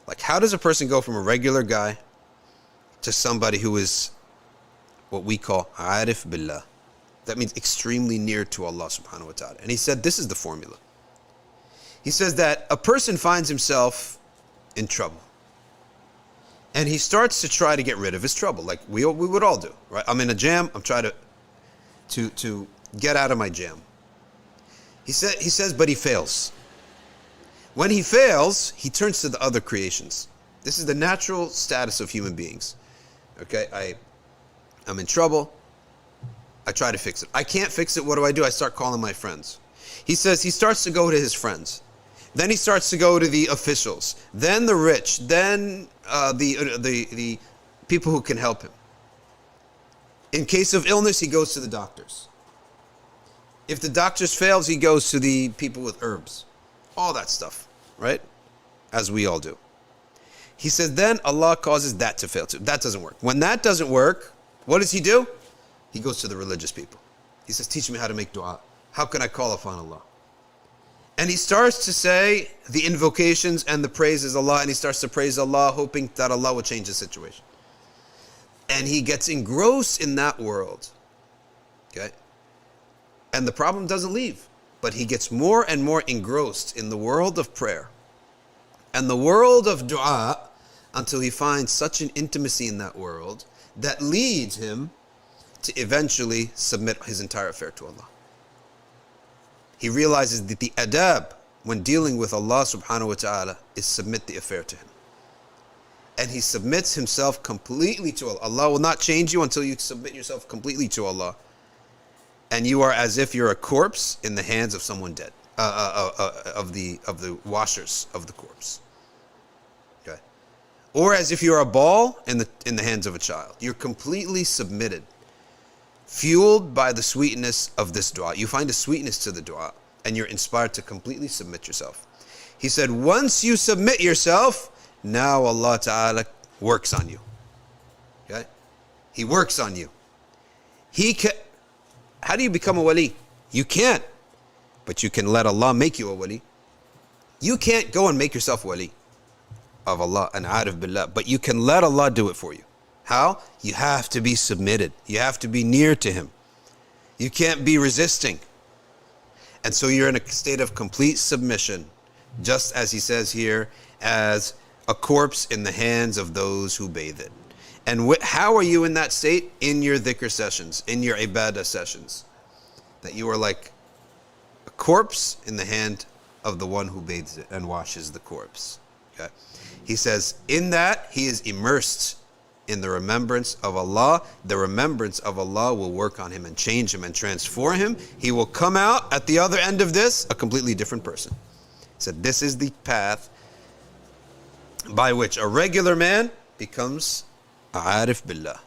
Like, how does a person go from a regular guy to somebody who is what we call arif billah? That means extremely near to Allah subhanahu wa ta'ala. And he said, this is the formula. He says that a person finds himself in trouble. And he starts to try to get rid of his trouble, like we would all do, right? I'm in a jam, I'm trying to get out of my jam. He says, but he fails. When he fails, he turns to the other creations. This is the natural status of human beings. Okay, I'm in trouble. I try to fix it. I can't fix it. What do? I start calling my friends. He says he starts to go to his friends. Then he starts to go to the officials. Then the rich. Then the people who can help him. In case of illness, he goes to the doctors. If the doctors fails, he goes to the people with herbs. All that stuff, right? As we all do. He says then Allah causes that to fail too. That doesn't work. When that doesn't work, what does he do? He goes to the religious people. He says, teach me how to make dua. How can I call upon Allah? And he starts to say the invocations and the praises of Allah, and he starts to praise Allah, hoping that Allah will change the situation. And he gets engrossed in that world. Okay? And the problem doesn't leave, but he gets more and more engrossed in the world of prayer and the world of dua until he finds such an intimacy in that world that leads him to eventually submit his entire affair to Allah. He realizes that the adab when dealing with Allah subhanahu wa ta'ala is submit the affair to him. And he submits himself completely to Allah. Allah will not change you until you submit yourself completely to Allah. And you are as if you're a corpse in the hands of someone dead, of the washers of the corpse. Okay. Or as if you're a ball in the hands of a child. You're completely submitted, fueled by the sweetness of this dua. You find a sweetness to the dua, and you're inspired to completely submit yourself. He said, once you submit yourself, now Allah Ta'ala works on you. Okay? He works on you. How do you become a wali? You can't, but you can let Allah make you a wali. You can't go and make yourself wali of Allah, an arif billah, but you can let Allah do it for you. How? You have to be submitted. You have to be near to Him. You can't be resisting. And so you're in a state of complete submission, just as he says here, as a corpse in the hands of those who bathe it. And how are you in that state? In your dhikr sessions, in your ibadah sessions. That you are like a corpse in the hand of the one who bathes it and washes the corpse. Okay? He says, in that, he is immersed in the remembrance of Allah. The remembrance of Allah will work on him and change him and transform him. He will come out at the other end of this a completely different person. He said, this is the path by which a regular man becomes arif billah.